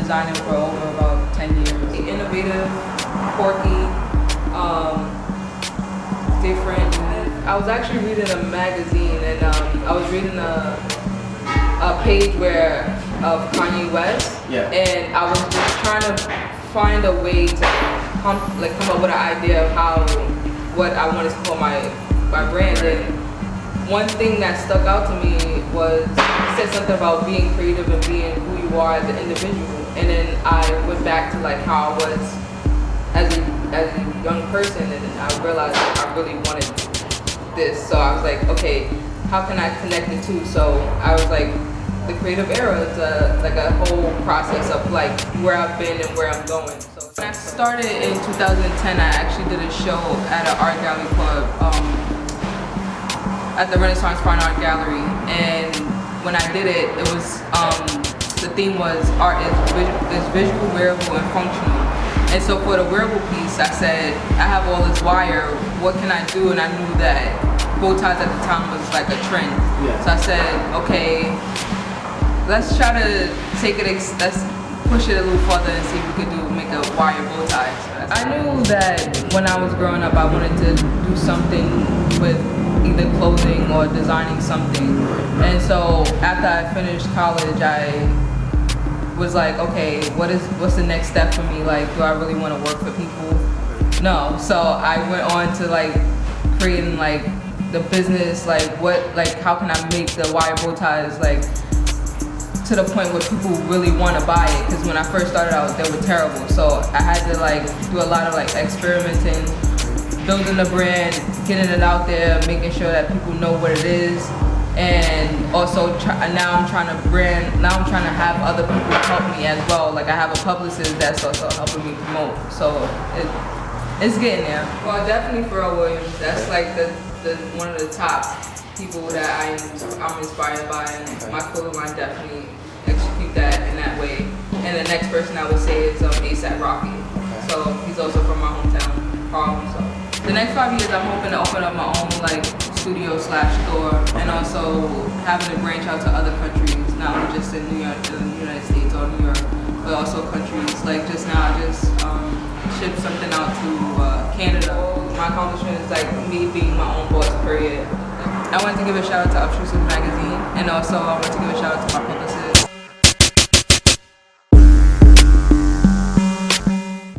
designing for over about 10 years. Innovative, quirky, different. I was actually reading a magazine, and I was reading a page of Kanye West, and I was just trying to find a way to come up with an idea of what I wanted to call my brand. And one thing that stuck out to me was it said something about being creative and being who you are as an individual. And then I went back to how I was as a young person, and then I realized that I really wanted this. So I was like, okay, how can I connect the two? So I was like, the creative era is a whole process of where I've been and where I'm going. So when I started in 2010, I actually did a show at an art gallery called at the Renaissance Fine Art Gallery, and when I did it, it was the theme was art is visual, wearable, and functional. And so for the wearable piece, I said, I have all this wire, what can I do? And I knew that bow ties at the time was like a trend. Yeah. So I said, okay, let's try to let's push it a little further and see if we could make a wire bow tie. So I knew that when I was growing up, I wanted to do something with either clothing or designing something. And so after I finished college, I was like, okay, what's the next step for me? Do I really want to work for people? No. So I went on to creating the business, how can I make the wire bow ties to the point where people really want to buy it? Because when I first started out, they were terrible. So I had to do a lot of experimenting, building the brand, getting it out there, making sure that people know what it is. And also now I'm trying to have other people help me as well. I have a publicist that's also helping me promote. So it's getting there. Well, definitely Pharrell Williams. That's the one of the top people that I'm inspired by, and my clothing line definitely execute that in that way. And the next person I would say is A$AP Rocky. So he's also from my hometown, Harlem. So the next 5 years, I'm hoping to open up my own studio/store, and also having to branch out to other countries, not only just in New York, the United States or New York, but also countries. Just now, I just shipped something out to Canada. My accomplishment is me being my own boss, period. I wanted to give a shout out to OBTRUSIV magazine, and also I want to give a shout out to my publicist.